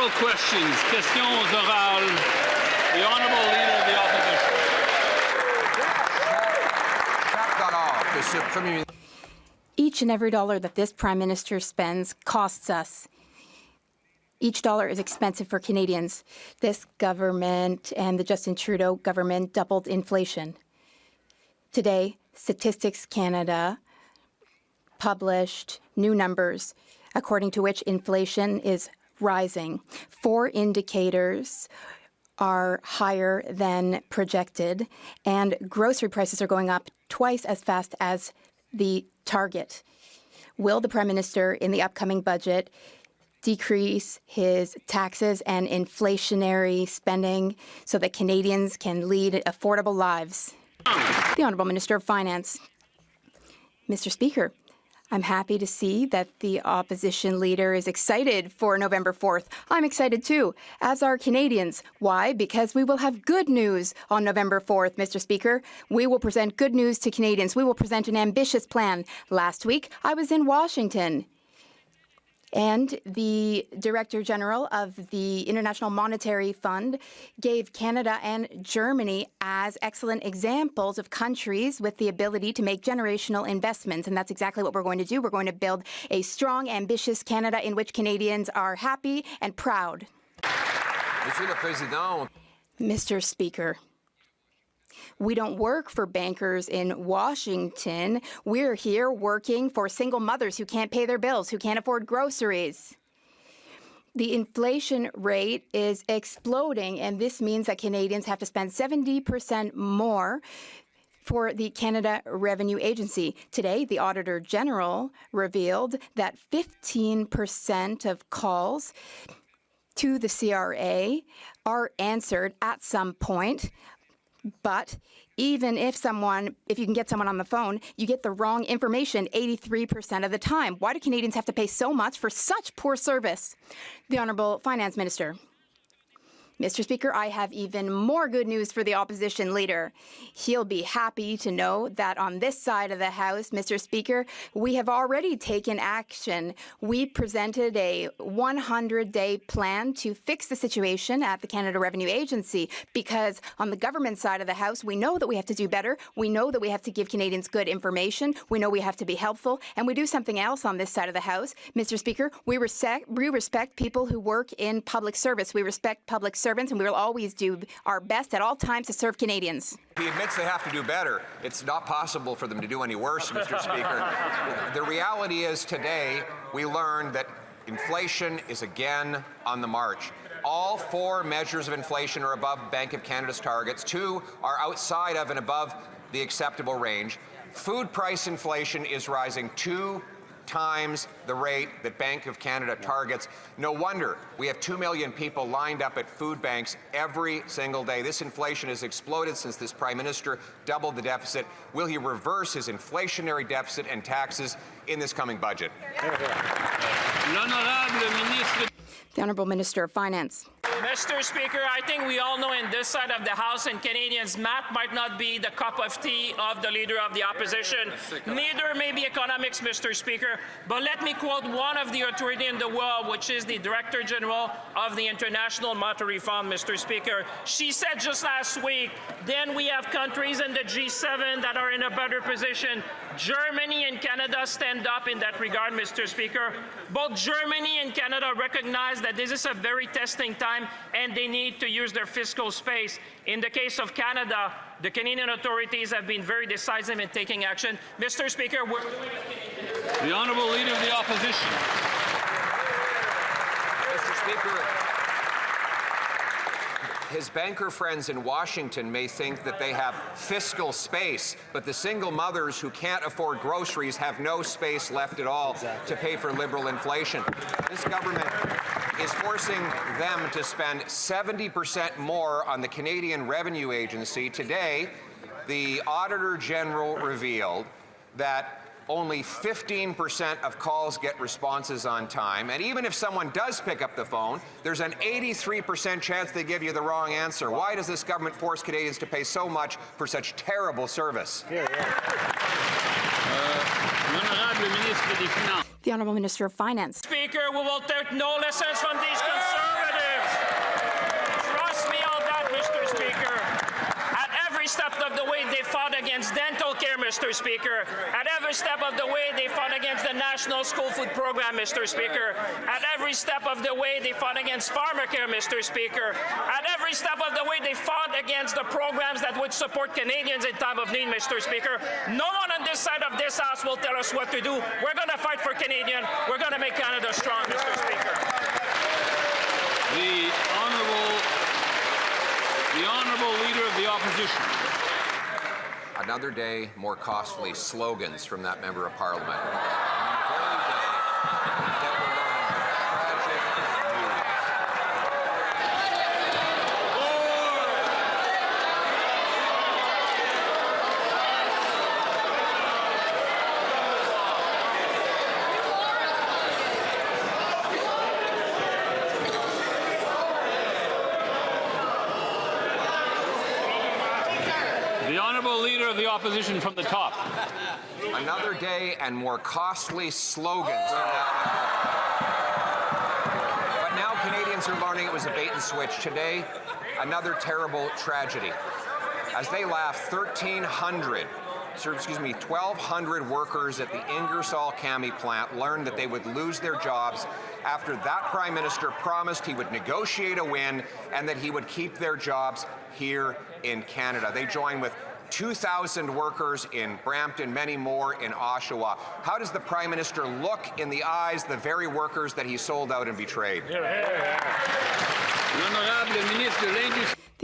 Oral questions. Questions orales. The Honourable Leader of the Opposition. Each and every dollar that this Prime Minister spends costs us. Each dollar is expensive for Canadians. This government and the Justin Trudeau government doubled inflation. Today, Statistics Canada published new numbers according to which inflation is rising. 4 indicators are higher than projected, and grocery prices are going up twice as fast as the target. Will the Prime Minister in the upcoming budget decrease his taxes and inflationary spending so that Canadians can lead affordable lives? The Honourable Minister of Finance. Mr. Speaker, I'm happy to see that the opposition leader is excited for November 4th. I'm excited too, as are Canadians. Why? Because we will have good news on November 4th, Mr. Speaker. We will present good news to Canadians. We will present an ambitious plan. Last week, I was in Washington, and the Director General of the International Monetary Fund gave Canada and Germany as excellent examples of countries with the ability to make generational investments. And that's exactly what we're going to do. We're going to build a strong, ambitious Canada in which Canadians are happy and proud. Monsieur le Président. Mr. Speaker, we don't work for bankers in Washington. We're here working for single mothers who can't pay their bills, who can't afford groceries. The inflation rate is exploding, and this means that Canadians have to spend 70% more for the Canada Revenue Agency. Today, the Auditor General revealed that 15% of calls to the CRA are answered at some point. But even if you can get someone on the phone, you get the wrong information 83% of the time. Why do Canadians have to pay so much for such poor service? The Honourable Finance Minister. Mr. Speaker, I have even more good news for the opposition leader. He'll be happy to know that on this side of the House, Mr. Speaker, we have already taken action. We presented a 100-day plan to fix the situation at the Canada Revenue Agency, because on the government side of the House, we know that we have to do better. We know that we have to give Canadians good information. We know we have to be helpful. And we do something else on this side of the House. Mr. Speaker, we respect people who work in public service. We respect public servants, and we will always do our best at all times to serve Canadians. He admits they have to do better. It's not possible for them to do any worse, Mr. Speaker. The reality is today we learned that inflation is again on the march. All 4 measures of inflation are above Bank of Canada's targets. 2 are outside of and above the acceptable range. Food price inflation is rising 2 times the rate that Bank of Canada targets. No wonder we have 2 million people lined up at food banks every single day. This inflation has exploded since this Prime Minister doubled the deficit. Will he reverse his inflationary deficit and taxes in this coming budget? The Honourable Minister of Finance. Mr. Speaker, I think we all know in this side of the House and Canadians, math might not be the cup of tea of the Leader of the Opposition. Neither may be economics, Mr. Speaker. But let me quote one of the authorities in the world, which is the Director General of the International Monetary Fund, Mr. Speaker. She said just last week, then we have countries in the G7 that are in a better position. Germany and Canada stand up in that regard, Mr. Speaker. Both Germany and Canada recognize that this is a very testing time and they need to use their fiscal space. In the case of Canada, the Canadian authorities have been very decisive in taking action. Mr. Speaker, we're doing it. The Honourable Leader of the Opposition. Mr. Speaker, his banker friends in Washington may think that they have fiscal space, but the single mothers who can't afford groceries have no space left at all to pay for liberal inflation. This government is forcing them to spend 70% more on the Canadian Revenue Agency. Today, the Auditor General revealed that only 15% of calls get responses on time, and even if someone does pick up the phone, there's an 83% chance they give you the wrong answer. Why does this government force Canadians to pay so much for such terrible service? The Honourable Minister of Finance. Speaker, we will take no lessons from these conservatives. Mr. Speaker. At every step of the way, they fought against the National School Food Program, Mr. Speaker. At every step of the way, they fought against pharmacare, Mr. Speaker. At every step of the way, they fought against the programs that would support Canadians in time of need, Mr. Speaker. No one on this side of this House will tell us what to do. We're going to fight for Canadian. We're going to make Canada strong, Mr. Speaker. The Honourable Leader of the Opposition. Another day, more costly slogans from that member of Parliament. The Honourable Leader of the Opposition from the top. Another day and more costly slogans. But now Canadians are learning it was a bait and switch. Today, another terrible tragedy. As they laugh, 1,200 workers at the Ingersoll Cami plant learned that they would lose their jobs after that Prime Minister promised he would negotiate a win and that he would keep their jobs here in Canada. They join with 2,000 workers in Brampton, many more in Oshawa. How does the Prime Minister look in the eyes of the very workers that he sold out and betrayed? The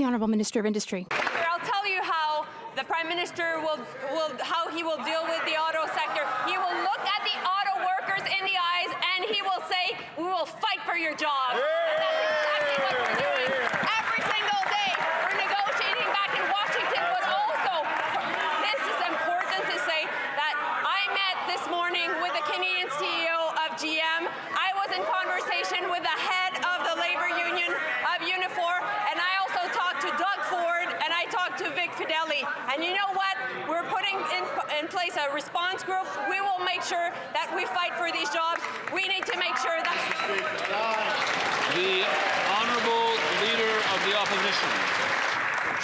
Honourable Minister of Industry. I'll tell you how the Prime Minister will deal with the auto sector. He will look at the auto workers in the eyes and he will say, "We will fight for your jobs." And that's exactly what we're doing. Every single day, we're negotiating back in Washington, but also, this is important to say that I met this morning with the Canadian CEO of GM. I was in conversation with the head of the labor union of Unifor, and I also talked to Doug Ford, and I talked to Vic Fideli. And you know what? We're putting in place a response group. We will make sure that we fight for these jobs. We need to make sure that... The Honourable Leader of the Opposition.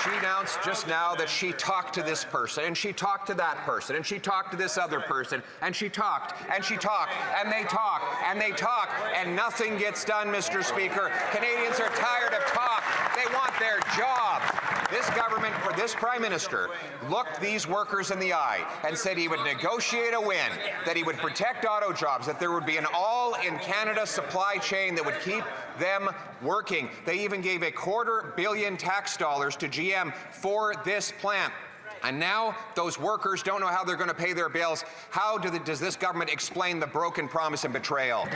She announced just now that she talked to this person, and she talked to that person, and she talked to this other person, and she talked, and she talked, and they talk, and they talk, and nothing gets done, Mr. Speaker. Canadians are tired of talk. They want their jobs. This government, or this Prime Minister, looked these workers in the eye and said he would negotiate a win, that he would protect auto jobs, that there would be an all-in-Canada supply chain that would keep them working. They even gave $250 million tax dollars to GM for this plant. And now those workers don't know how they're going to pay their bills. How does this government explain the broken promise and betrayal?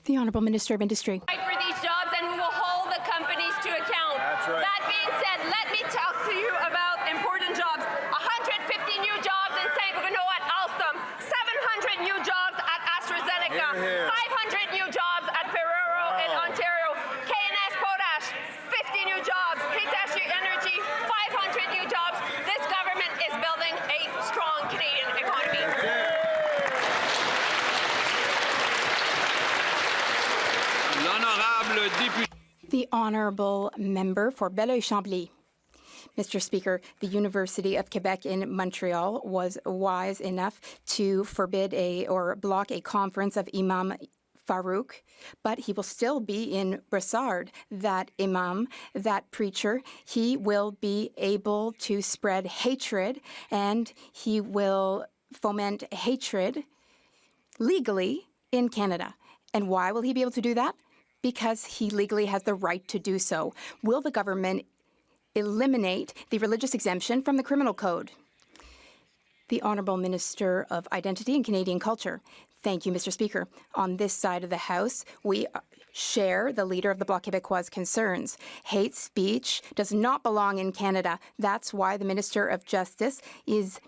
The Honourable Minister of Industry. Fight for these jobs, and we will hold the companies to account. That's right. That being said, let me talk to you about important jobs. 150 new jobs in St. Bruno at Alstom, 700 new jobs at AstraZeneca, Here, here. 500 new jobs at Ferrero in Ontario, K&S Potash, 50 new jobs, Hitachi Energy, 500 new jobs. This government is building a strong Canadian economy. The Honourable Member for Belleuil-Chambly. Mr. Speaker, the University of Quebec in Montreal was wise enough to forbid or block a conference of Imam Farouk, but he will still be in Brossard. That imam, that preacher, he will be able to spread hatred, and he will foment hatred legally in Canada. And why will he be able to do that? Because he legally has the right to do so. Will the government eliminate the religious exemption from the Criminal Code? The Honourable Minister of Identity and Canadian Culture. Thank you, Mr. Speaker. On this side of the House, we share the Leader of the Bloc Québécois' concerns. Hate speech does not belong in Canada. That's why the Minister of Justice is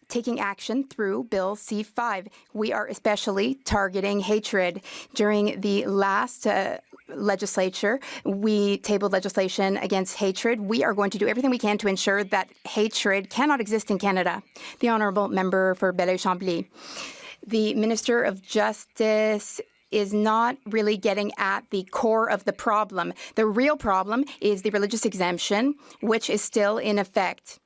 taking action through Bill C-5. We are especially targeting hatred. During the last legislature, we tabled legislation against hatred. We are going to do everything we can to ensure that hatred cannot exist in Canada. The Honourable Member for Belleuil-Chambly. The Minister of Justice is not really getting at the core of the problem. The real problem is the religious exemption, which is still in effect.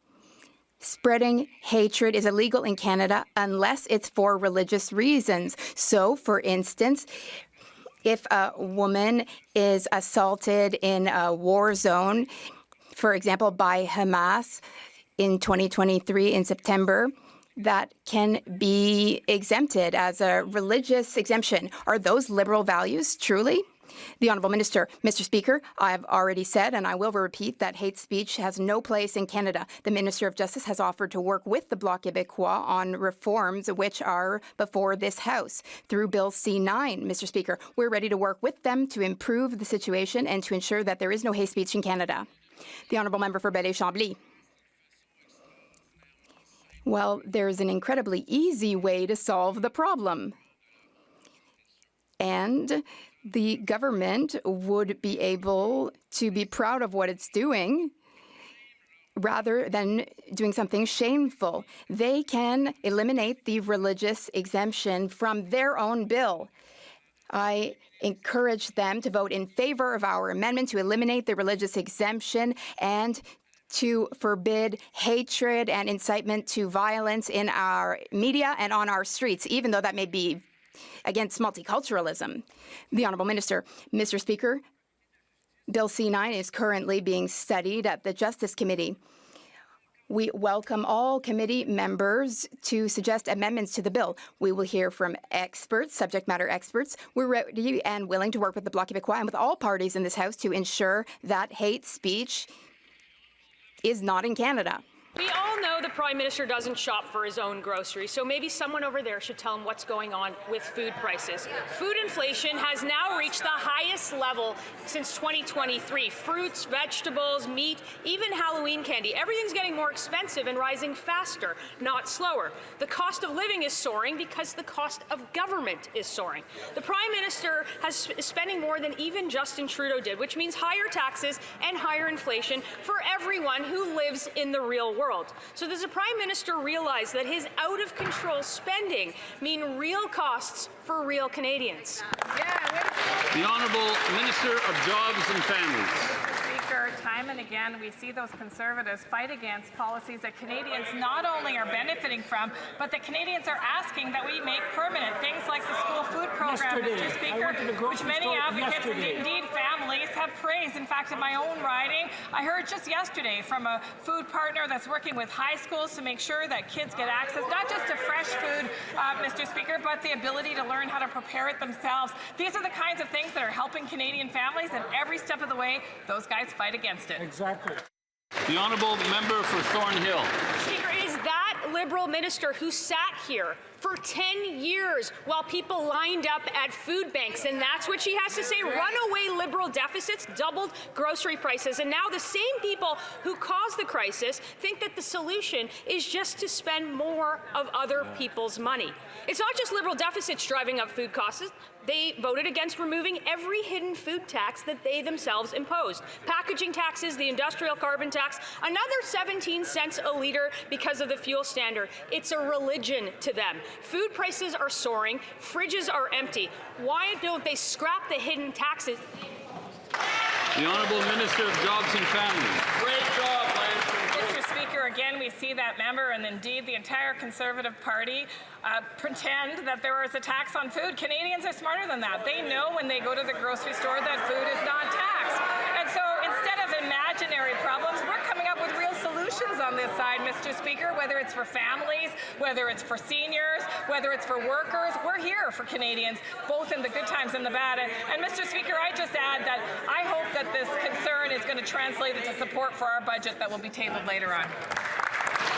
Spreading hatred is illegal in Canada unless it's for religious reasons. So, for instance, if a woman is assaulted in a war zone, for example, by Hamas in 2023 in September, that can be exempted as a religious exemption. Are those liberal values, truly? The Honourable Minister. Mr. Speaker, I have already said, and I will repeat, that hate speech has no place in Canada. The Minister of Justice has offered to work with the Bloc Québécois on reforms which are before this House through Bill C-9, Mr. Speaker. We're ready to work with them to improve the situation and to ensure that there is no hate speech in Canada. The Honourable Member for Belleuil-Chambly. Well, there's an incredibly easy way to solve the problem. And the government would be able to be proud of what it's doing rather than doing something shameful. They can eliminate the religious exemption from their own bill. I encourage them to vote in favor of our amendment to eliminate the religious exemption and to forbid hatred and incitement to violence in our media and on our streets, even though that may be against multiculturalism. The Honourable Minister. Mr. Speaker, Bill C-9 is currently being studied at the Justice Committee. We welcome all committee members to suggest amendments to the bill. We will hear from experts, subject matter experts. We're ready and willing to work with the Bloc Québécois and with all parties in this House to ensure that hate speech is not in Canada. We all know the Prime Minister doesn't shop for his own groceries, so maybe someone over there should tell him what's going on with food prices. Food inflation has now reached the highest level since 2023. Fruits, vegetables, meat, even Halloween candy. Everything's getting more expensive and rising faster, not slower. The cost of living is soaring because the cost of government is soaring. The Prime Minister is spending more than even Justin Trudeau did, which means higher taxes and higher inflation for everyone who lives in the real world. So does the Prime Minister realize that his out-of-control spending mean real costs for real Canadians? The Honourable Minister of Jobs and Families. Speaker, time and again we see those Conservatives fight against policies that Canadians not only are benefiting from, but that Canadians are asking that we make permanent. Things like the school food program, Mr. Speaker, which many advocates and indeed families have praised. In fact, in my own riding, I heard just yesterday from a food partner that's working with high schools to make sure that kids get access, not just to fresh food, Mr. Speaker, but the ability to learn how to prepare it themselves. These are the kinds of things that are helping Canadian families, and every step of the way, those guys fight against it. Exactly. The Honourable Member for Thornhill. Speaker, is that Liberal minister who sat here for 10 years while people lined up at food banks, and that's what she has to say. Runaway Liberal deficits, doubled grocery prices, and now the same people who caused the crisis think that the solution is just to spend more of other people's money. It's not just Liberal deficits driving up food costs. They voted against removing every hidden food tax that they themselves imposed. Packaging taxes, the industrial carbon tax, another 17 cents a litre because of the fuel standard. It's a religion to them. Food prices are soaring, fridges are empty. Why don't they scrap the hidden taxes? The Honourable Minister of Jobs and Families. Great job, Mr. Speaker, again, we see that member and indeed the entire Conservative Party pretend that there was a tax on food. Canadians are smarter than that. They know when they go to the grocery store that food is not taxed. And so instead of imaginary problems, we're coming up with real solutions on this side, Mr. Speaker, whether it's for families, whether it's for seniors, whether it's for workers. We're here for Canadians, both in the good times and the bad. And Mr. Speaker, I just add that I hope that this concern is going to translate into support for our budget that will be tabled later on.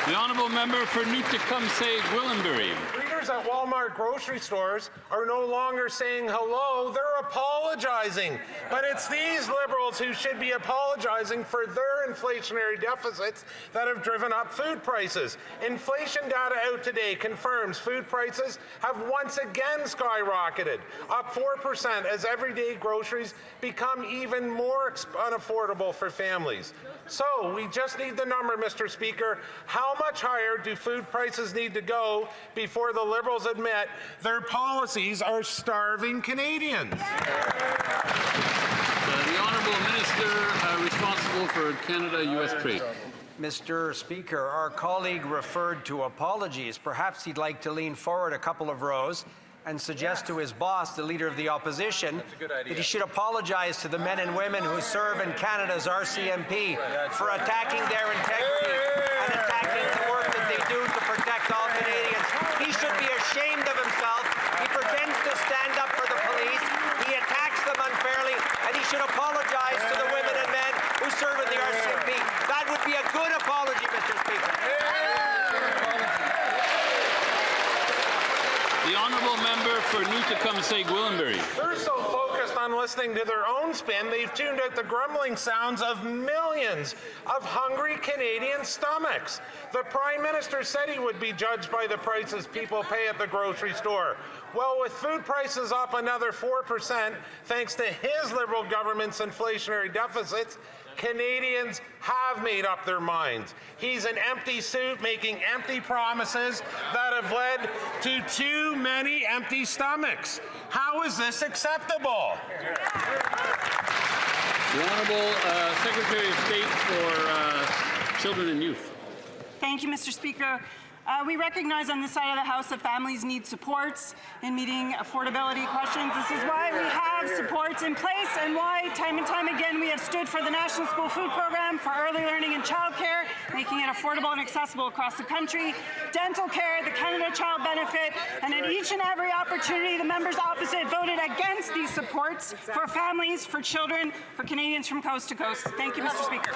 The Honourable Member for Newt-Tecumseh-Gwillimbury. Greeters at Walmart grocery stores are no longer saying hello, they're apologizing. But it's these Liberals who should be apologizing for their inflationary deficits that have driven up food prices. Inflation data out today confirms food prices have once again skyrocketed, up 4% as everyday groceries become even more unaffordable for families. So we just need the number, Mr. Speaker. How much higher do food prices need to go before the Liberals Liberals admit their policies are starving Canadians. The Honourable Minister responsible for Canada-US trade. Mr. Speaker, our colleague referred to apologies. Perhaps he'd like to lean forward a couple of rows and suggest to his boss, the Leader of the Opposition, that he should apologize to the men and women who serve in Canada's RCMP for attacking their integrity and attacking the work that they do to protect all Canadians. He should be ashamed of himself. He pretends to stand up for the police. He attacks them unfairly, and he should apologize to the women and men who serve in the RCMP. That would be a good apology, Mr. Speaker. The Honourable Member for Newtecumseg-Gwillimbury. They're so focused on listening to their own spin, they've tuned out the grumbling sounds of millions of hungry Canadian stomachs. The Prime Minister said he would be judged by the prices people pay at the grocery store. Well, with food prices up another 4%, thanks to his Liberal government's inflationary deficits, Canadians have made up their minds. He's an empty suit making empty promises that have led to too many empty stomachs. How is this acceptable? The Honourable Secretary of State for Children and Youth. Thank you, Mr. Speaker. We recognize on this side of the House that families need supports in meeting affordability questions. This is why we have supports in place and why time and time again we have stood for the National School Food Program, for early learning and childcare, making it affordable and accessible across the country, dental care, the Canada Child Benefit, and at each and every opportunity the members opposite voted against these supports for families, for children, for Canadians from coast to coast. Thank you, Mr. Speaker.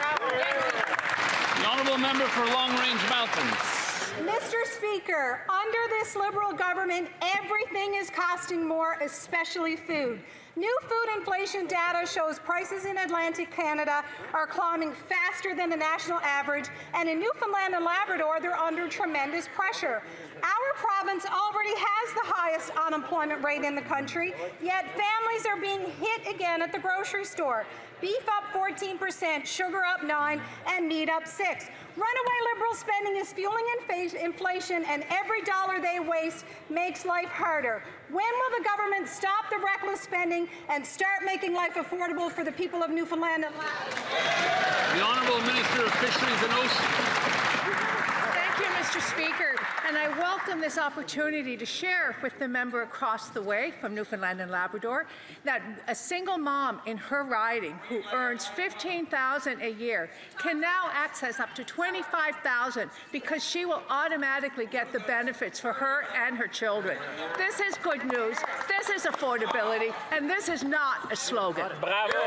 The Honourable Member for Long Range Mountains. Mr. Speaker, under this Liberal government, everything is costing more, especially food. New food inflation data shows prices in Atlantic Canada are climbing faster than the national average, and in Newfoundland and Labrador, they're under tremendous pressure. Our province already has the highest unemployment rate in the country, yet families are being hit again at the grocery store. Beef up 14%, sugar up 9%, and meat up 6%. Runaway Liberal spending is fueling inflation, and every dollar they waste makes life harder. When will the government stop the reckless spending and start making life affordable for the people of Newfoundland and Labrador? The Honourable Minister of Fisheries and Oceans. Thank you, Mr. Speaker, and I welcome this opportunity to share with the member across the way from Newfoundland and Labrador that a single mom in her riding who earns $15,000 a year can now access up to $25,000 because she will automatically get the benefits for her and her children. This is good news, this is affordability, and this is not a slogan. Bravo!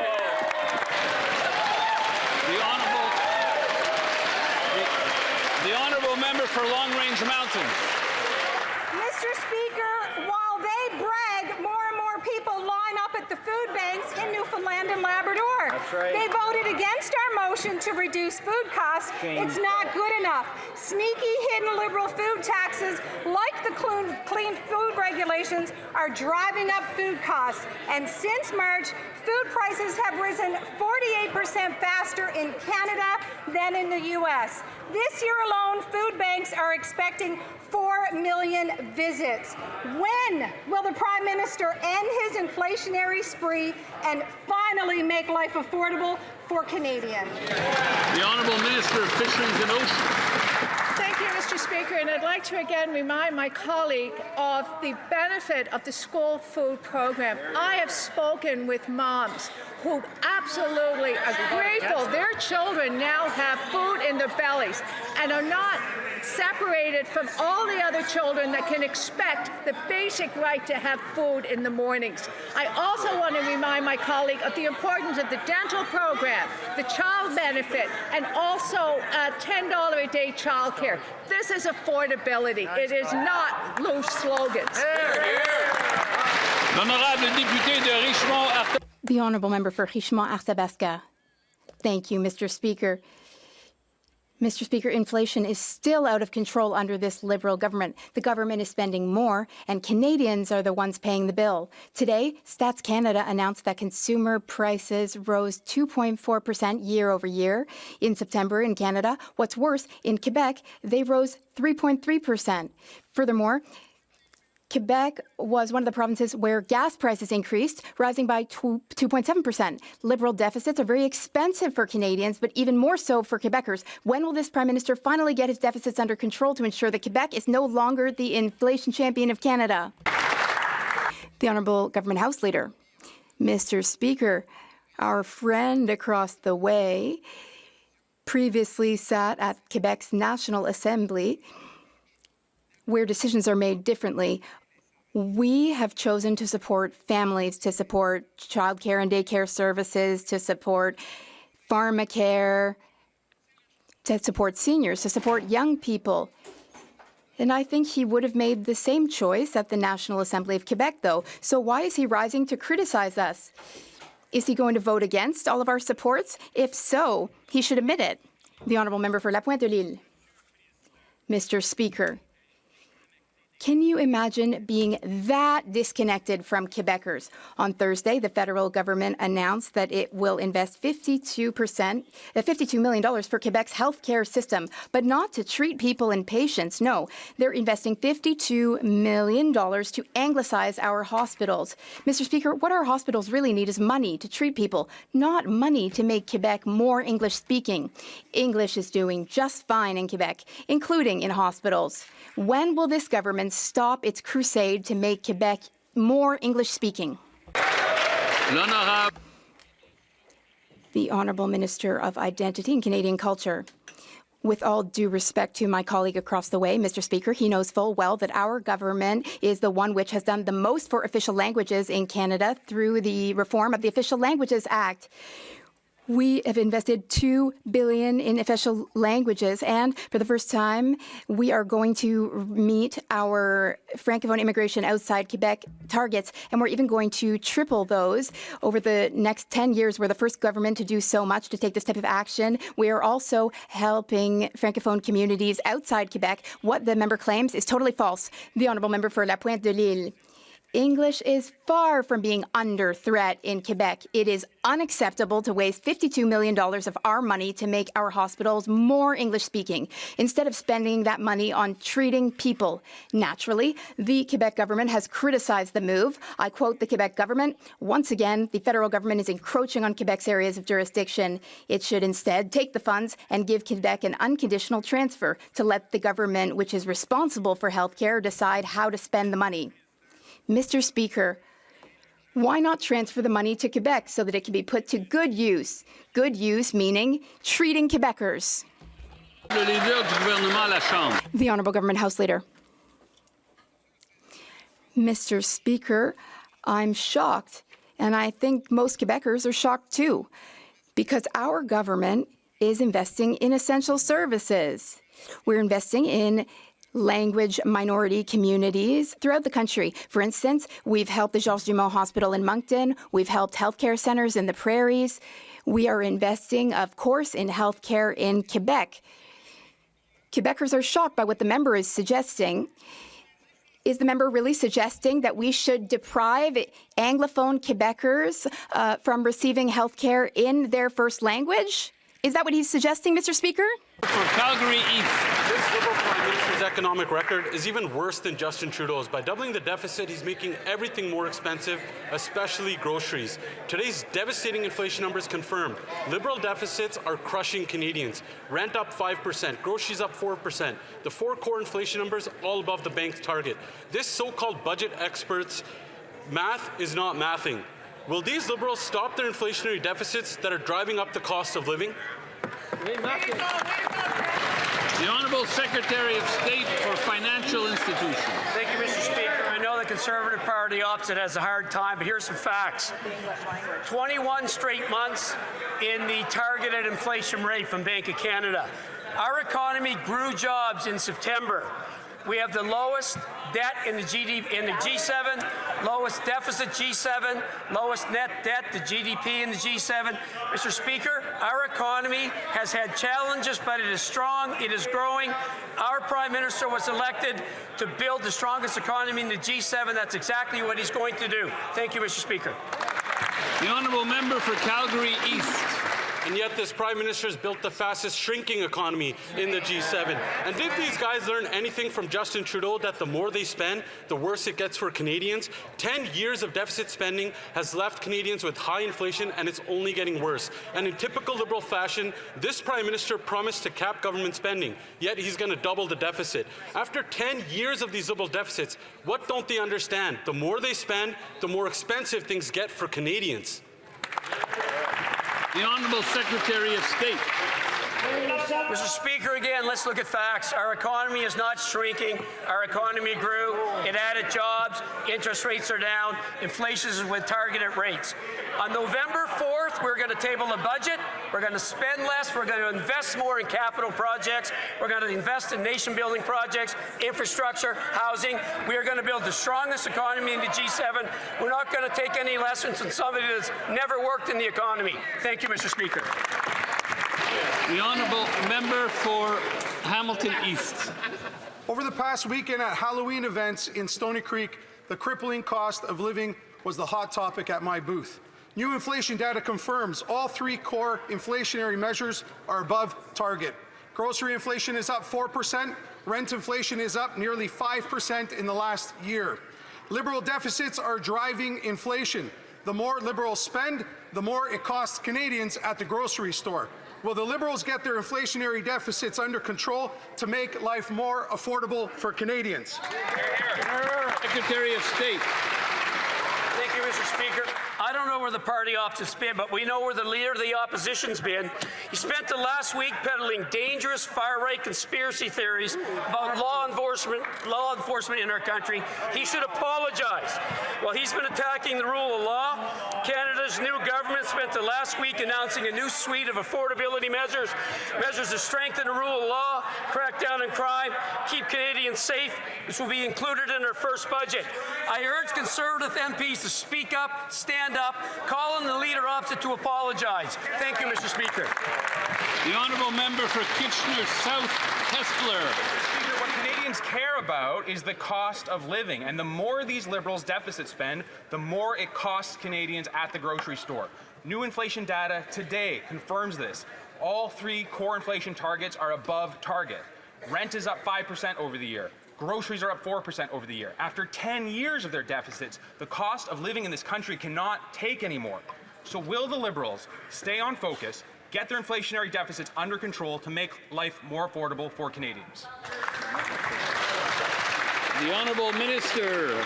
The Honourable Member for Long Range Mountains. Mr. Speaker, while they brag, more and more people line up at the food banks in Newfoundland and Labrador. That's right. They voted against our motion to reduce food costs. It's not good enough. Sneaky, hidden Liberal food taxes, like the clean food regulations, are driving up food costs. And since March, food prices have risen 48% faster in Canada than in the U.S. This year alone, food banks are expecting 4 million visits. When will the Prime Minister end his inflationary spree and finally make life affordable for Canadians? The Honourable Minister of Fisheries and Oceans. Thank you, Mr. Speaker, and I'd like to again remind my colleague of the benefit of the school food program. I have spoken with moms who absolutely are grateful their children now have food in their bellies and are not separated from all the other children that can expect the basic right to have food in the mornings. I also want to remind my colleague of the importance of the dental program, the child benefit, and also $10 a day childcare. This is affordability. It is not loose slogans. L'honorable député de Richmond. The Honourable Member for Richmond-Arthabasca. Thank you, Mr. Speaker. Mr. Speaker, inflation is still out of control under this Liberal government. The government is spending more, and Canadians are the ones paying the bill. Today, Stats Canada announced that consumer prices rose 2.4% year over year in September in Canada. What's worse, in Quebec, they rose 3.3%. Furthermore, Quebec was one of the provinces where gas prices increased, rising by 2.7%. Liberal deficits are very expensive for Canadians, but even more so for Quebecers. When will this Prime Minister finally get his deficits under control to ensure that Quebec is no longer the inflation champion of Canada? The Honourable Government House Leader. Mr. Speaker, our friend across the way previously sat at Quebec's National Assembly, where decisions are made differently. We have chosen to support families, to support childcare and daycare services, to support pharmacare, to support seniors, to support young people. And I think he would have made the same choice at the National Assembly of Quebec, though. So why is he rising to criticize us? Is he going to vote against all of our supports? If so, he should admit it. The Honourable Member for La Pointe-de-L'Île. Mr. Speaker, can you imagine being that disconnected from Quebecers? On Thursday, the federal government announced that it will invest $52 million for Quebec's healthcare system, but not to treat people and patients. No, they're investing $52 million to anglicize our hospitals. Mr. Speaker, what our hospitals really need is money to treat people, not money to make Quebec more English-speaking. English is doing just fine in Quebec, including in hospitals. When will this government stop its crusade to make Quebec more English-speaking? The Honourable Minister of Identity and Canadian Culture. With all due respect to my colleague across the way, Mr. Speaker, he knows full well that our government is the one which has done the most for official languages in Canada through the reform of the Official Languages Act. We have invested $2 billion in official languages, and for the first time, we are going to meet our Francophone immigration outside Quebec targets, and we're even going to triple those over the next 10 years. We're the first government to do so much, to take this type of action. We are also helping Francophone communities outside Quebec. What the member claims is totally false. The Honourable Member for La Pointe-de-L'Île. English is far from being under threat in Quebec. It is unacceptable to waste $52 million of our money to make our hospitals more English-speaking, instead of spending that money on treating people. Naturally, the Quebec government has criticized the move. I quote the Quebec government, "Once again, the federal government is encroaching on Quebec's areas of jurisdiction. It should instead take the funds and give Quebec an unconditional transfer to let the government, which is responsible for healthcare, decide how to spend the money." Mr. Speaker, why not transfer the money to Quebec so that it can be put to good use? Good use meaning treating Quebecers. The Honourable Government House Leader. Mr. Speaker, I'm shocked, and I think most Quebecers are shocked too, because our government is investing in essential services. We're investing in language minority communities throughout the country. For instance, we've helped the Georges Dumont Hospital in Moncton. We've helped healthcare centres in the prairies. We are investing, of course, in healthcare in Quebec. Quebecers are shocked by what the member is suggesting. Is the member really suggesting that we should deprive Anglophone Quebecers from receiving healthcare in their first language? Is that what he's suggesting, Mr. Speaker? For Calgary East. This Liberal Prime Minister's economic record is even worse than Justin Trudeau's. By doubling the deficit, he's making everything more expensive, especially groceries. Today's devastating inflation numbers confirmed. Liberal deficits are crushing Canadians. Rent up 5%, groceries up 4%. The four core inflation numbers all above the bank's target. This so-called budget experts' math is not mathing. Will these Liberals stop their inflationary deficits that are driving up the cost of living? The Honourable Secretary of State for Financial Institutions. Thank you, Mr. Speaker. I know the Conservative Party opposite has a hard time, but here's some facts. 21 straight months in the targeted inflation rate from Bank of Canada. Our economy grew jobs in September. We have the lowest debt in the G7, lowest deficit G7, lowest net debt to GDP in the G7. Mr. Speaker, our economy has had challenges, but it is strong, it is growing. Our Prime Minister was elected to build the strongest economy in the G7. That's exactly what he's going to do. Thank you, Mr. Speaker. The Honourable Member for Calgary East. And yet this Prime Minister has built the fastest shrinking economy in the G7. And did these guys learn anything from Justin Trudeau that the more they spend, the worse it gets for Canadians? 10 years of deficit spending has left Canadians with high inflation, and it's only getting worse. And in typical Liberal fashion, this Prime Minister promised to cap government spending, yet he's going to double the deficit. After 10 years of these Liberal deficits, what don't they understand? The more they spend, the more expensive things get for Canadians. The Honourable Secretary of State. Mr. Speaker, again, let's look at facts. Our economy is not shrinking. Our economy grew. It added jobs. Interest rates are down. Inflation is with targeted rates. On November 4th, we're going to table a budget. We're going to spend less. We're going to invest more in capital projects. We're going to invest in nation-building projects, infrastructure, housing. We are going to build the strongest economy in the G7. We're not going to take any lessons from somebody that's never worked in the economy. Thank you, Mr. Speaker. The Honourable Member for Hamilton East. Over the past weekend at Halloween events in Stoney Creek, the crippling cost of living was the hot topic at my booth. New inflation data confirms all three core inflationary measures are above target. Grocery inflation is up 4%, rent inflation is up nearly 5% in the last year. Liberal deficits are driving inflation. The more Liberals spend, the more it costs Canadians at the grocery store. Will the Liberals get their inflationary deficits under control to make life more affordable for Canadians? Secretary of State. Thank you, Mr. Speaker. I don't know where the party opposite's been, but we know where the leader of the opposition's been. He spent the last week peddling dangerous far-right conspiracy theories about law enforcement in our country. He should apologize. While he's been attacking the rule of law, Canada's new government spent the last week announcing a new suite of affordability measures to strengthen the rule of law, crack down on crime, keep Canadians safe, which will be included in our first budget. I urge Conservative MPs to speak up, stand up, call on the leader opposite to apologize. Thank you, Mr. Speaker. The Honourable Member for Kitchener South, Hespeler. Speaker, what Canadians care about is the cost of living, and the more these Liberals deficit spend, the more it costs Canadians at the grocery store. New inflation data today confirms this. All three core inflation targets are above target. Rent is up 5% over the year. Groceries are up 4% over the year. After 10 years of their deficits, the cost of living in this country cannot take anymore. So will the Liberals stay on focus, get their inflationary deficits under control to make life more affordable for Canadians? The Honourable Minister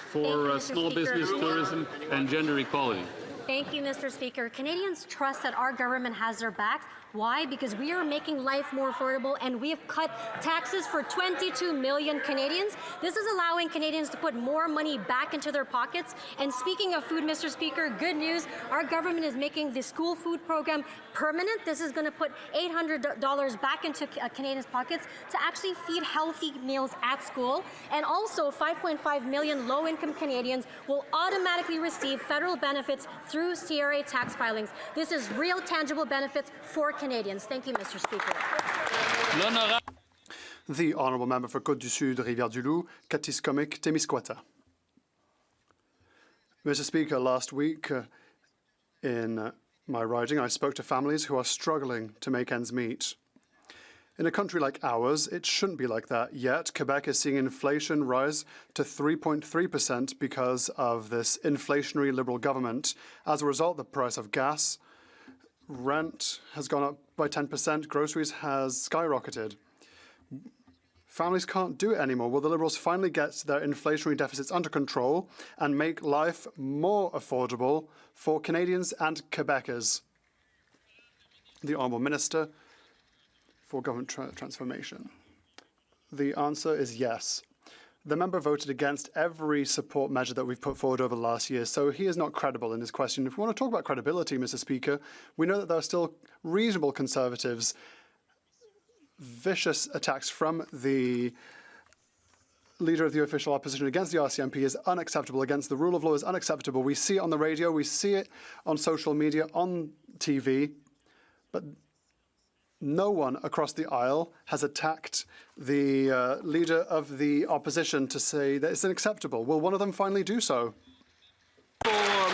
for Small Business, Tourism and Gender Equality. Thank you, Mr. Speaker. Canadians trust that our government has their backs. Why? Because we are making life more affordable, and we have cut taxes for 22 million Canadians. This is allowing Canadians to put more money back into their pockets. And speaking of food, Mr. Speaker, good news. Our government is making the school food program permanent. This is going to put $800 back into Canadians' pockets to actually feed healthy meals at school. And also, 5.5 million low-income Canadians will automatically receive federal benefits through CRA tax filings. This is real, tangible benefits for Canadians. Thank you, Mr. Speaker. The Honourable Member for Côte du Sud, Rivière-du-Loup, Katiskaming, Témiscouata. Mr. Speaker, last week in my riding, I spoke to families who are struggling to make ends meet. In a country like ours, it shouldn't be like that, yet Quebec is seeing inflation rise to 3.3% because of this inflationary Liberal government. As a result, the price of gas, rent has gone up by 10%, groceries has skyrocketed. Families can't do it anymore. Will the Liberals finally get their inflationary deficits under control and make life more affordable for Canadians and Quebecers? The Honourable Minister for Government Transformation. The answer is yes. The member voted against every support measure that we've put forward over the last year, so he is not credible in his question. If we want to talk about credibility, Mr. Speaker, we know that there are still reasonable Conservatives. Vicious attacks from the leader of the official opposition against the RCMP is unacceptable, against the rule of law is unacceptable. We see it on the radio, we see it on social media, on TV, but no one across the aisle has attacked the leader of the opposition to say that it's unacceptable. Will one of them finally do so? For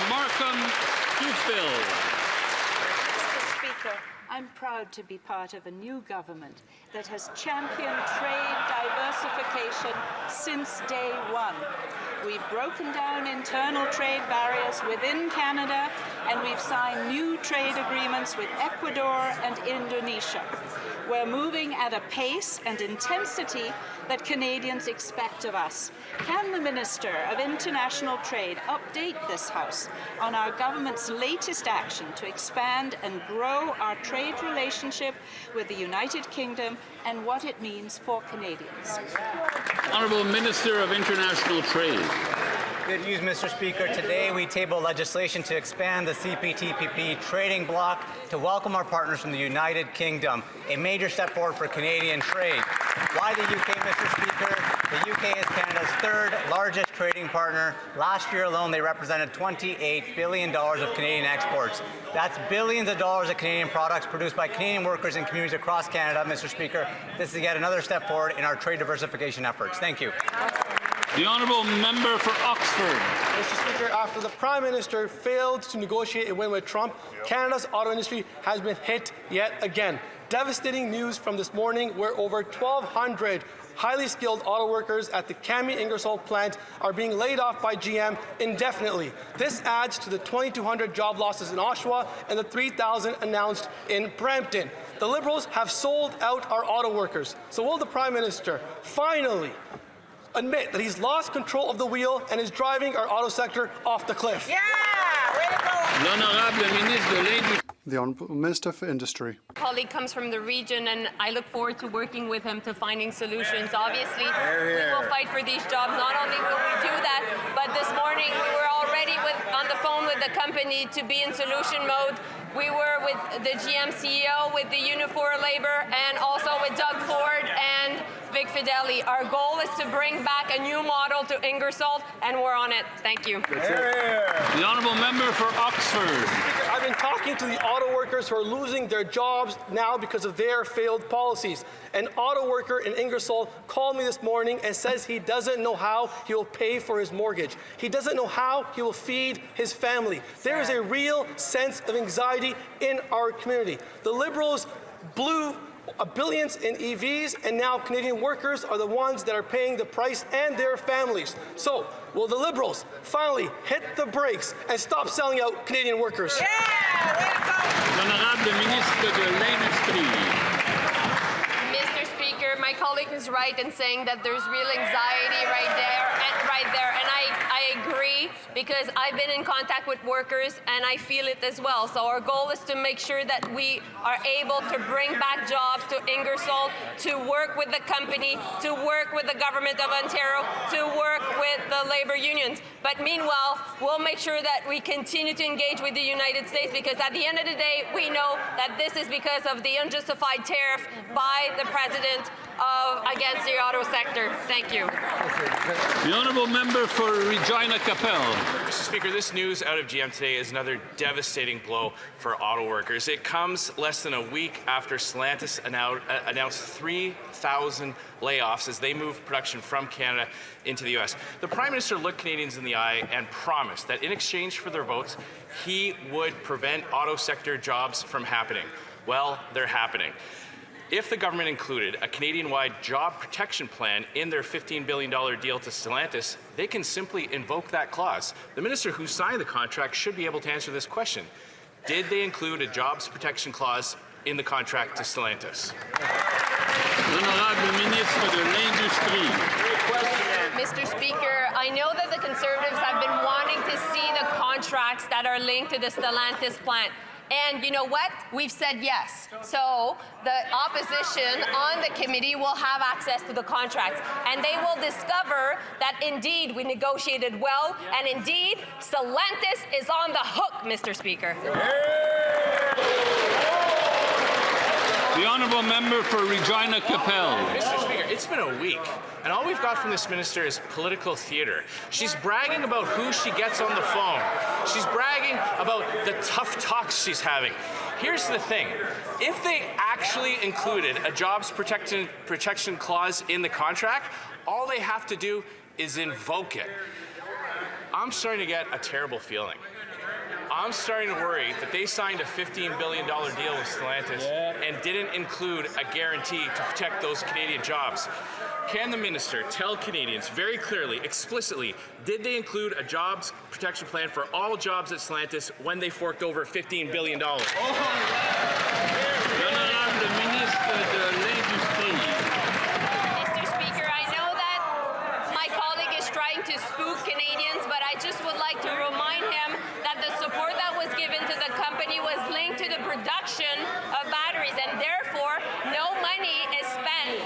Markham, Smithville. I'm proud to be part of a new government that has championed trade diversification since day one. We've broken down internal trade barriers within Canada, and we've signed new trade agreements with Ecuador and Indonesia. We're moving at a pace and intensity that Canadians expect of us. Can the Minister of International Trade update this House on our government's latest action to expand and grow our trade relationship with the United Kingdom and what it means for Canadians? Honourable Minister of International Trade. Good news, Mr. Speaker. Today we table legislation to expand the CPTPP trading bloc to welcome our partners from the United Kingdom, a major step forward for Canadian trade. Why the UK, Mr. Speaker? The UK is Canada's third largest trading partner. Last year alone, they represented $28 billion of Canadian exports. That's billions of dollars of Canadian products produced by Canadian workers in communities across Canada, Mr. Speaker. This is yet another step forward in our trade diversification efforts. Thank you. The honourable member for Oxford. Mr. Speaker, after the Prime Minister failed to negotiate a win with Trump, Canada's auto industry has been hit yet again. Devastating news from this morning where over 1,200 highly skilled auto workers at the Cami Ingersoll plant are being laid off by GM indefinitely. This adds to the 2,200 job losses in Oshawa and the 3,000 announced in Brampton. The Liberals have sold out our auto workers. So will the Prime Minister finally admit that he's lost control of the wheel and is driving our auto sector off the cliff? Yeah! Way to go! The Honourable Minister for Industry. Colleague comes from the region, and I look forward to working with him to finding solutions. Obviously, we will fight for these jobs. Not only will we do that, but this morning we were already on the phone with the company to be in solution mode. We were with the GM CEO, with the Unifor Labour, and also with Doug Ford and Vic Fideli. Our goal is to bring back a new model to Ingersoll, and we're on it. Thank you. The honourable member for Oxford. I've been talking to the auto workers who are losing their jobs now because of their failed policies. An auto worker in Ingersoll called me this morning and says he doesn't know how he will pay for his mortgage. He doesn't know how he will feed his family. There is a real sense of anxiety in our community. The Liberals blew billions in EVs, and now Canadian workers are the ones that are paying the price and their families. So, will the Liberals finally hit the brakes and stop selling out Canadian workers? L'honorable ministre de l'Industrie. Mr. Speaker, my colleague is right in saying that there's real anxiety right there, and I agree, because I've been in contact with workers and I feel it as well. So our goal is to make sure that we are able to bring back jobs to Ingersoll, to work with the company, to work with the government of Ontario, to work with the labor unions. But meanwhile, we'll make sure that we continue to engage with the United States, because at the end of the day, we know that this is because of the unjustified tariff by the President against the auto sector. Thank you. The honourable member for Regina Capel. Mr. Speaker, this news out of GM today is another devastating blow for auto workers. It comes less than a week after Stellantis announced 3,000 layoffs as they move production from Canada into the U.S. The Prime Minister looked Canadians in the eye and promised that in exchange for their votes, he would prevent auto sector jobs from happening. Well, they're happening. If the government included a Canadian-wide job protection plan in their $15 billion deal to Stellantis, they can simply invoke that clause. The minister who signed the contract should be able to answer this question. Did they include a jobs protection clause in the contract to Stellantis? L'honorable ministre de l'Industrie. Mr. Speaker, I know that the Conservatives have been wanting to see the contracts that are linked to the Stellantis plant. And you know what? We've said yes. So the opposition on the committee will have access to the contracts. And they will discover that indeed we negotiated well. And indeed, Stellantis is on the hook, Mr. Speaker. The honourable member for Regina Capel. Mr. Speaker, it's been a week, and all we've got from this minister is political theatre. She's bragging about who she gets on the phone. She's bragging about the tough talks she's having. Here's the thing. If they actually included a jobs protection clause in the contract, all they have to do is invoke it. I'm starting to get a terrible feeling. I'm starting to worry that they signed a $15 billion deal with Stellantis and didn't include a guarantee to protect those Canadian jobs. Can the minister tell Canadians very clearly, explicitly, did they include a jobs protection plan for all jobs at Stellantis when they forked over $15 billion? Mr. Speaker, I know that my colleague is trying to spook Canadians, but I just would like to remind him that the support that was given to the company was linked to the production of batteries, and therefore no money is spent.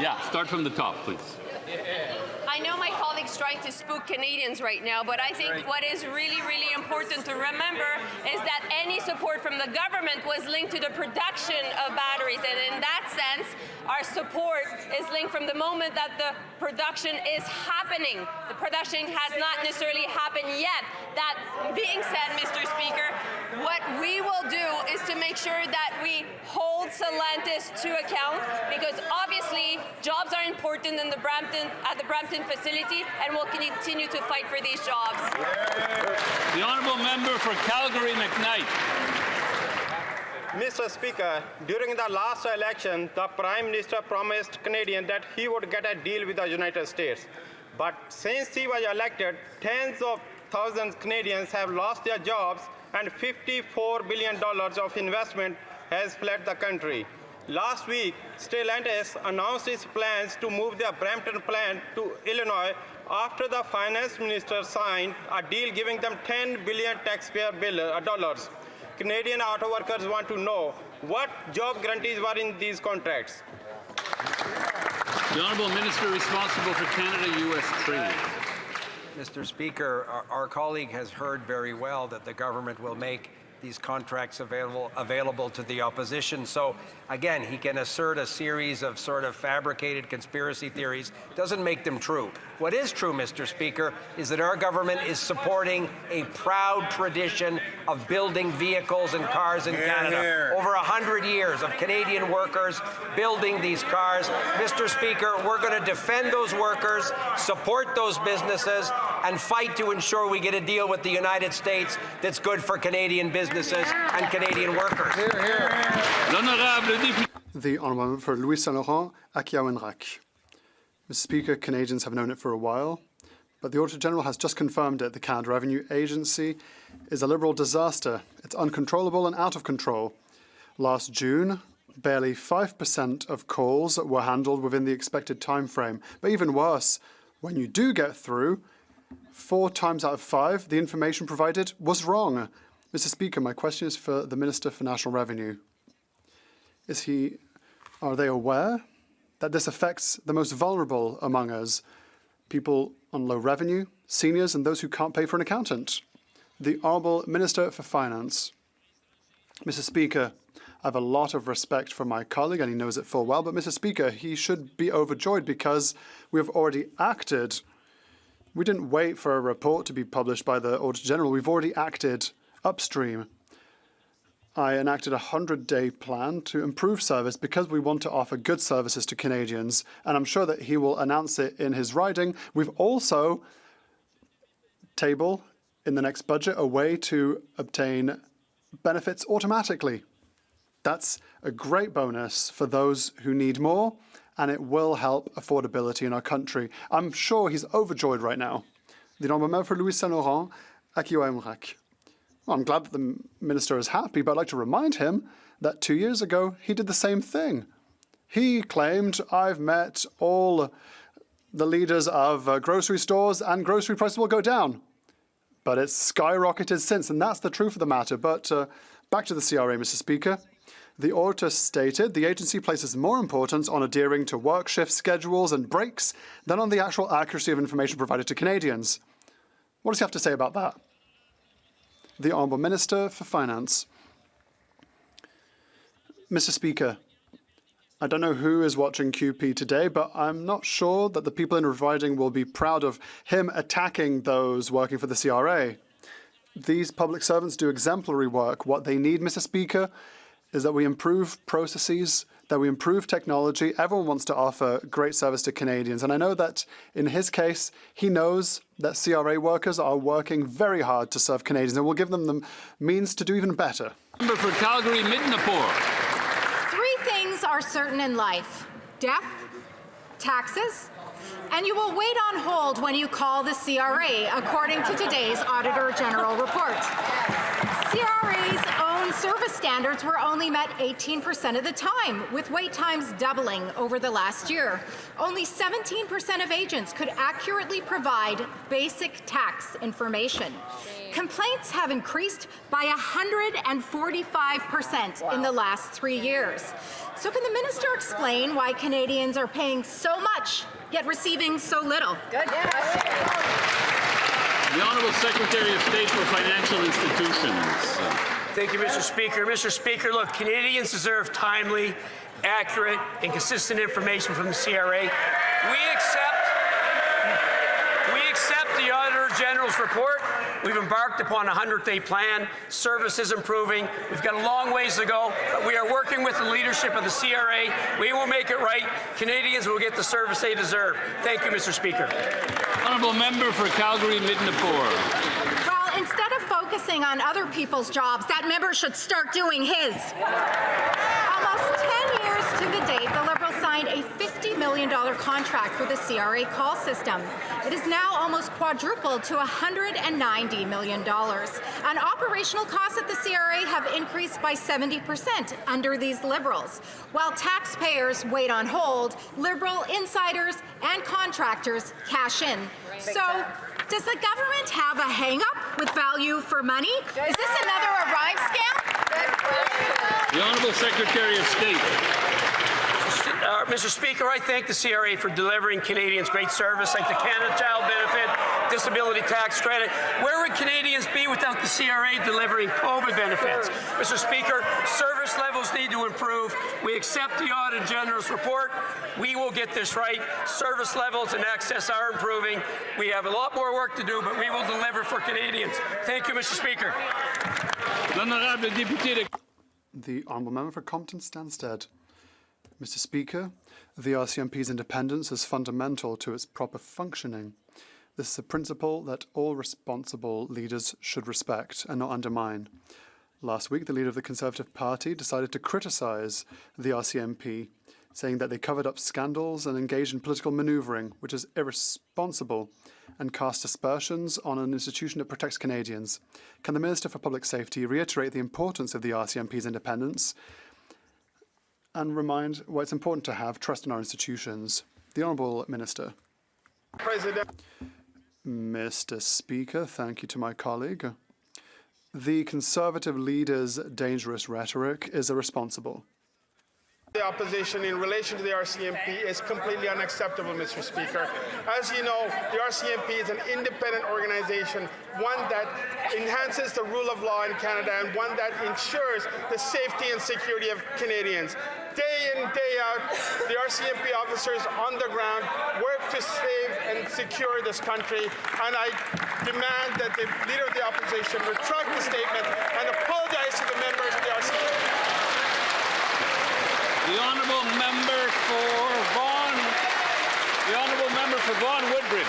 Yeah, start from the top, please. I know my colleague's trying to spook Canadians right now, but I think what is really, really important to remember is that any support from the government was linked to the production of batteries. And in that sense, our support is linked from the moment that the production is happening. The production has not necessarily happened yet. That being said, Mr. Speaker, what we will do is to make sure that we hold Stellantis to account, because obviously jobs are important in the at the Brampton facility, and we'll continue to fight for these jobs. The honourable member for Calgary McKnight. Mr. Speaker, during the last election, the Prime Minister promised Canadians that he would get a deal with the United States. But since he was elected, tens of thousands of Canadians have lost their jobs, and $54 billion of investment has fled the country. Last week, Stellantis announced its plans to move their Brampton plant to Illinois after the finance minister signed a deal giving them $10 billion taxpayer dollars. Canadian auto workers want to know what job guarantees were in these contracts. The honourable minister responsible for Canada-U.S. trade. Mr. Speaker, our colleague has heard very well that the government will make these contracts available to the opposition. So again, he can assert a series of sort of fabricated conspiracy theories. Doesn't make them true. What is true, Mr. Speaker, is that our government is supporting a proud tradition of building vehicles and cars in Canada. Over 100 years of Canadian workers building these cars. Mr. Speaker, we're going to defend those workers, support those businesses, and fight to ensure we get a deal with the United States that's good for Canadian businesses and Canadian workers. The honourable member for Louis Saint Laurent, Akiawenrak. Mr. Speaker, Canadians have known it for a while, but the Auditor General has just confirmed it. The Canada Revenue Agency is a Liberal disaster. It's uncontrollable and out of control. Last June, barely 5% of calls were handled within the expected time frame. But even worse, when you do get through, 4 times out of 5, the information provided was wrong. Mr. Speaker, my question is for the Minister for National Revenue. Are they aware that this affects the most vulnerable among us, people on low revenue, seniors, and those who can't pay for an accountant? The Honourable Minister for Finance. Mr. Speaker, I have a lot of respect for my colleague, and he knows it full well, but Mr. Speaker, he should be overjoyed because we have already acted. We didn't wait for a report to be published by the Auditor General. We've already acted upstream. I enacted a 100-day plan to improve service because we want to offer good services to Canadians, and I'm sure that he will announce it in his riding. We've also tabled in the next budget a way to obtain benefits automatically. That's a great bonus for those who need more, and it will help affordability in our country. I'm sure he's overjoyed right now. The honourable member for Louis Saint Laurent, Akiawenrak. Well, I'm glad that the minister is happy, but I'd like to remind him that 2 years ago he did the same thing. He claimed, I've met all the leaders of grocery stores and grocery prices will go down. But it's skyrocketed since, and that's the truth of the matter. But back to the CRA, Mr. Speaker. The auditor stated the agency places more importance on adhering to work shift schedules and breaks than on the actual accuracy of information provided to Canadians. What does he have to say about that? The Honourable Minister for Finance. Mr. Speaker, I don't know who is watching QP today, but I'm not sure that the people in riding will be proud of him attacking those working for the CRA. These public servants do exemplary work. What they need, Mr. Speaker, is that we improve processes, that we improve technology. Everyone wants to offer great service to Canadians. And I know that in his case, he knows that CRA workers are working very hard to serve Canadians, and we'll give them the means to do even better. Member for Calgary Midnapore. 3 things are certain in life: death, taxes, and you will wait on hold when you call the CRA, according to today's Auditor General report. CRA's own service standards were only met 18% of the time, with wait times doubling over the last year. Only 17% of agents could accurately provide basic tax information. Complaints have increased by 145% in the last 3 years. So can the minister explain why Canadians are paying so much, yet receiving so little? Good question. The Honourable Secretary of State for Financial Institutions. Thank you, Mr. Speaker. Mr. Speaker, look, Canadians deserve timely, accurate, and consistent information from the CRA. We accept the Auditor General's report. We've embarked upon a 100-day plan. Service is improving. We've got a long ways to go, but we are working with the leadership of the CRA. We will make it right. Canadians will get the service they deserve. Thank you, Mr. Speaker. Honourable Member for Calgary Midnapore. Well, instead of focusing on other people's jobs, that member should start doing his. Almost 10 years to the date, the Liberals signed a $50 million contract for the CRA call system. It is now almost quadrupled to $190 million. And operational costs at the CRA have increased by 70% under these Liberals. While taxpayers wait on hold, Liberal insiders and contractors cash in. So, does the government have a hang-up with value for money? Is this another Arrive scam? The Honourable Secretary of State. Mr. Speaker, I thank the CRA for delivering Canadians great service like the Canada Child Benefit, Disability Tax Credit. Where would Canadians be without the CRA delivering COVID benefits? Mr. Speaker, service levels need to improve. We accept the Auditor General's report. We will get this right. Service levels and access are improving. We have a lot more work to do, but we will deliver for Canadians. Thank you, Mr. Speaker. The Honourable Member for Compton-Stanstead. Mr. Speaker, the RCMP's independence is fundamental to its proper functioning. This is a principle that all responsible leaders should respect and not undermine. Last week, the leader of the Conservative Party decided to criticise the RCMP, saying that they covered up scandals and engaged in political manoeuvring, which is irresponsible, and cast aspersions on an institution that protects Canadians. Can the Minister for Public Safety reiterate the importance of the RCMP's independence and remind why it's important to have trust in our institutions? The Honourable Minister. President. Mr. Speaker, thank you to my colleague. The Conservative leader's dangerous rhetoric is irresponsible. The opposition in relation to the RCMP is completely unacceptable, Mr. Speaker. As you know, the RCMP is an independent organization, one that enhances the rule of law in Canada and one that ensures the safety and security of Canadians. Day in, day out, the RCMP officers on the ground work to save and secure this country, and I demand that the Leader of the Opposition retract the statement and apologize to the members of the RCMP. The Honourable Member for Vaughan. The Honourable Member for Vaughan Woodbridge.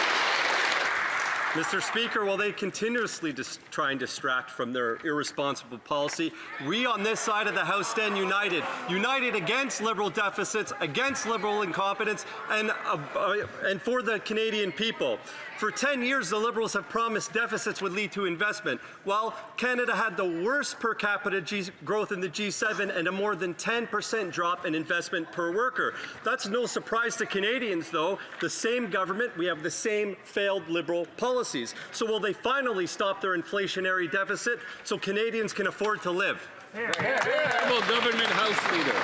Mr. Speaker, while they continuously try and distract from their irresponsible policy, we on this side of the House stand united. United against Liberal deficits, against Liberal incompetence, and for the Canadian people. For 10 years, the Liberals have promised deficits would lead to investment, while Canada had the worst per capita growth in the G7 and a more than 10% drop in investment per worker. That's no surprise to Canadians, though. The same government, we have the same failed Liberal policies. So will they finally stop their inflationary deficit so Canadians can afford to live? Government House Leader.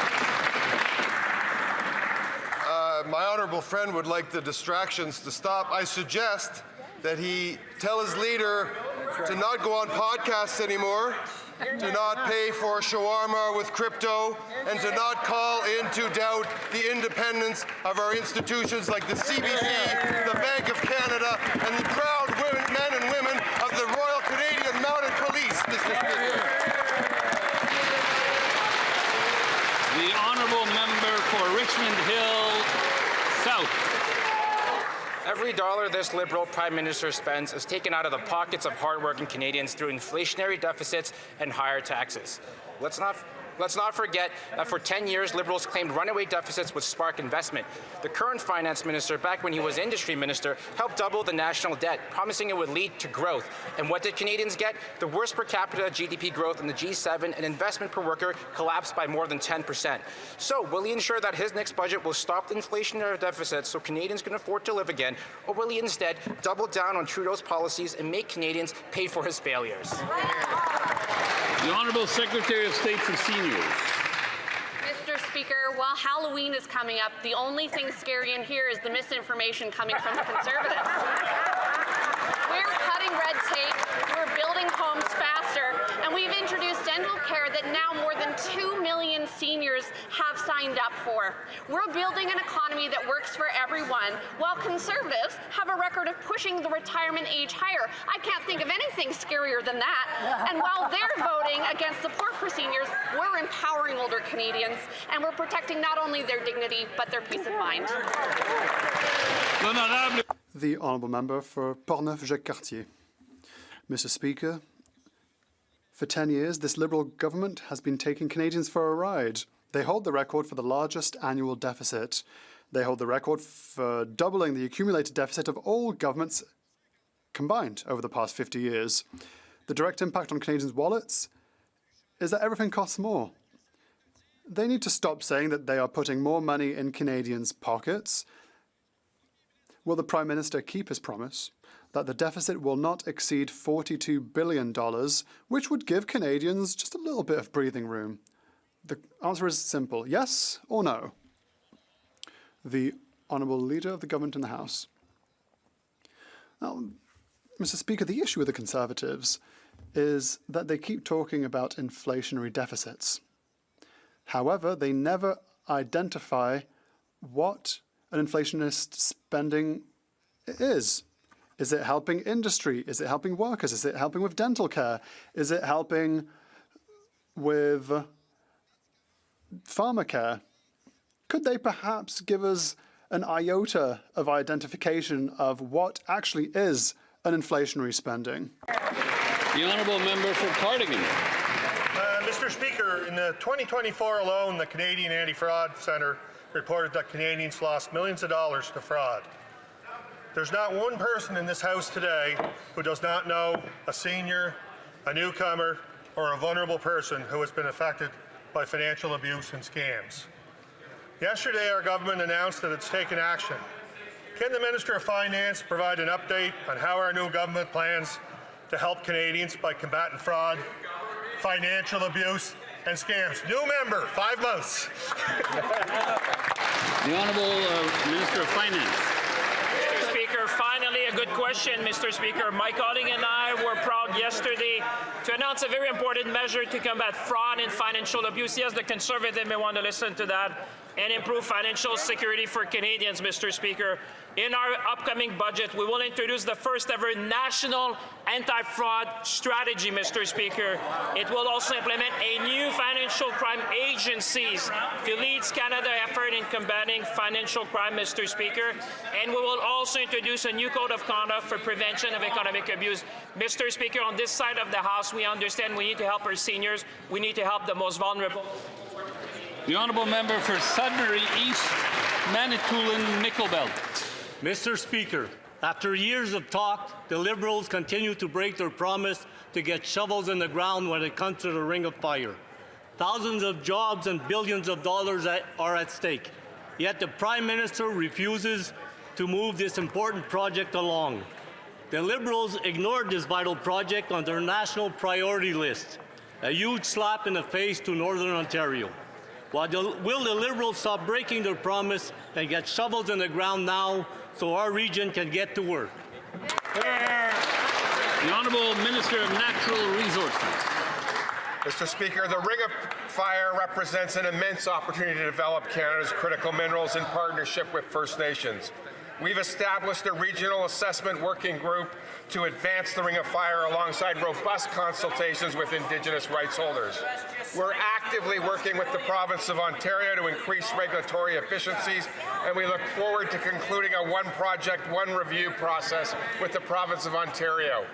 My honourable friend would like the distractions to stop. I suggest that he tell his leader to not go on podcasts anymore, to not pay for shawarma with crypto, and to not call into doubt the independence of our institutions like the CBC, the Bank of Canada, and the proud men and women of the Royal Canadian Mounted Police, Mr. Speaker. Every dollar this Liberal Prime Minister spends is taken out of the pockets of hardworking Canadians through inflationary deficits and higher taxes. Let's not forget that for 10 years, Liberals claimed runaway deficits would spark investment. The current finance minister, back when he was industry minister, helped double the national debt, promising it would lead to growth. And what did Canadians get? The worst per capita GDP growth in the G7, and investment per worker collapsed by more than 10%. So, will he ensure that his next budget will stop the inflationary deficits so Canadians can afford to live again, or will he instead double down on Trudeau's policies and make Canadians pay for his failures? The Honourable Secretary of State for Seniors. Mr. Speaker, while Halloween is coming up, the only thing scary in here is the misinformation coming from the Conservatives. We're cutting red tape, we're building homes faster, and we've introduced dental care that now more than 2 million seniors have signed up for. We're building an economy that works for everyone, while Conservatives have a record of pushing the retirement age higher. I can't think of anything scarier than that. And while they're voting against support for seniors, we're empowering older Canadians, and we're protecting not only their dignity, but their peace of mind. The Honourable Member for Portneuf-Jacques-Cartier. Mr. Speaker, for 10 years, this Liberal government has been taking Canadians for a ride. They hold the record for the largest annual deficit. They hold the record for doubling the accumulated deficit of all governments combined over the past 50 years. The direct impact on Canadians' wallets is that everything costs more. They need to stop saying that they are putting more money in Canadians' pockets. Will the Prime Minister keep his promise that the deficit will not exceed $42 billion, which would give Canadians just a little bit of breathing room? The answer is simple, yes or no. The Honourable Leader of the Government in the House. Now, Mr. Speaker, the issue with the Conservatives is that they keep talking about inflationary deficits. However, they never identify what an inflationist spending is. Is it helping industry? Is it helping workers? Is it helping with dental care? Is it helping with pharmacare? Could they perhaps give us an iota of identification of what actually is an inflationary spending? The Honourable Member for Cardigan. Mr. Speaker, in the 2024 alone, the Canadian Anti-Fraud Centre reported that Canadians lost millions of dollars to fraud. There's not one person in this House today who does not know a senior, a newcomer, or a vulnerable person who has been affected by financial abuse and scams. Yesterday, our government announced that it's taken action. Can the Minister of Finance provide an update on how our new government plans to help Canadians by combating fraud, financial abuse, and scams? New member, 5 months. The Honourable Minister of Finance. Mr. Speaker, finally a good question, Mr. Speaker. My colleague and I were proud yesterday to announce a very important measure to combat fraud and financial abuse. Yes, the Conservative may want to listen to that, and improve financial security for Canadians, Mr. Speaker. In our upcoming budget, we will introduce the first ever national anti-fraud strategy, Mr. Speaker. It will also implement a new financial crime agencies to lead Canada's effort in combating financial crime, Mr. Speaker. And we will also introduce a new code of conduct for prevention of economic abuse. Mr. Speaker, on this side of the House, we understand we need to help our seniors. We need to help the most vulnerable. The Honourable Member for Sudbury East, Manitoulin-Nickel-Belt. Mr. Speaker, after years of talk, the Liberals continue to break their promise to get shovels in the ground when it comes to the Ring of Fire. Thousands of jobs and billions of dollars are at stake. Yet the Prime Minister refuses to move this important project along. The Liberals ignored this vital project on their national priority list, a huge slap in the face to Northern Ontario. Will the Liberals stop breaking their promise and get shovels in the ground now so our region can get to work? The Honourable Minister of Natural Resources. Mr. Speaker, the Ring of Fire represents an immense opportunity to develop Canada's critical minerals in partnership with First Nations. We've established a regional assessment working group to advance the Ring of Fire alongside robust consultations with Indigenous rights holders. We're actively working with the province of Ontario to increase regulatory efficiencies, and we look forward to concluding a one project, one review process with the province of Ontario.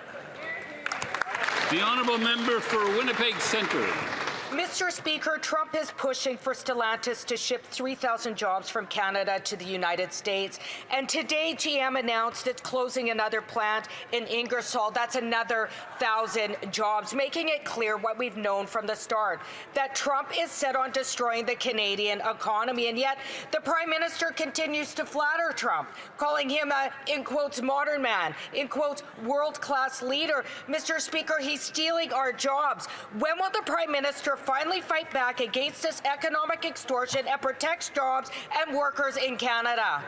The honourable member for Winnipeg Centre. Mr. Speaker, Trump is pushing for Stellantis to ship 3,000 jobs from Canada to the United States. And today, GM announced it's closing another plant in Ingersoll. That's another 1,000 jobs, making it clear what we've known from the start, that Trump is set on destroying the Canadian economy. And yet, the Prime Minister continues to flatter Trump, calling him a, in quotes, modern man, in quotes, world-class leader. Mr. Speaker, he's stealing our jobs. When will the Prime Minister finally fight back against this economic extortion and protect jobs and workers in Canada?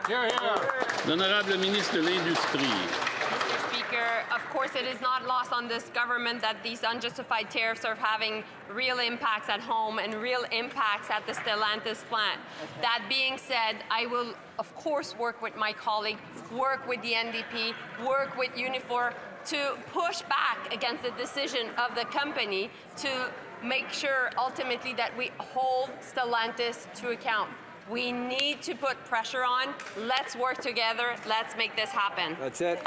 L'honorable ministre de l'Industrie. Mr. Speaker, of course it is not lost on this government that these unjustified tariffs are having real impacts at home and real impacts at the Stellantis plant. That being said, I will of course work with my colleague, work with the NDP, work with Unifor to push back against the decision of the company to make sure ultimately that we hold Stellantis to account. We need to put pressure on. Let's work together. Let's make this happen. That's it.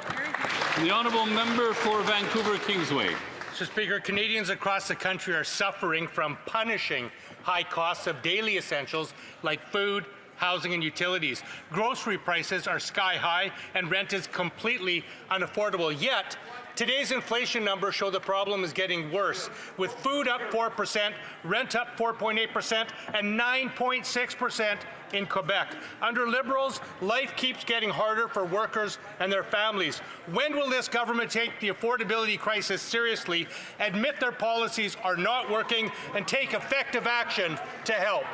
The honourable member for Vancouver Kingsway. Mr. Speaker, Canadians across the country are suffering from punishing high costs of daily essentials like food, housing and utilities. Grocery prices are sky high and rent is completely unaffordable. Yet, today's inflation numbers show the problem is getting worse, with food up 4%, rent up 4.8%, and 9.6% in Quebec. Under Liberals, life keeps getting harder for workers and their families. When will this government take the affordability crisis seriously, admit their policies are not working, and take effective action to help?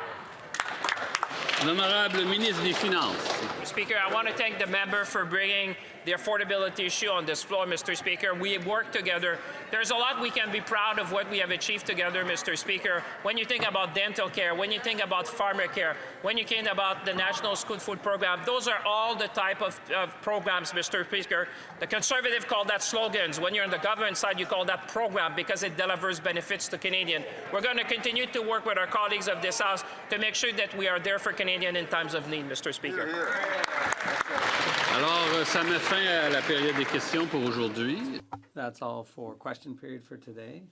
L'honorable ministre des Finances. Speaker, I want to thank the member for bringing the affordability issue on this floor, Mr. Speaker. We have worked together. There's a lot we can be proud of what we have achieved together, Mr. Speaker. When you think about dental care, when you think about farmer care, when you think about the National School Food Program, those are all the type of programs, Mr. Speaker. The Conservative call that slogans. When you're on the government side, you call that program because it delivers benefits to Canadians. We're going to continue to work with our colleagues of this House to make sure that we are there for Canadians in times of need, Mr. Speaker. Alors, ça met fin à la période des questions pour aujourd'hui. That's all for question period for today.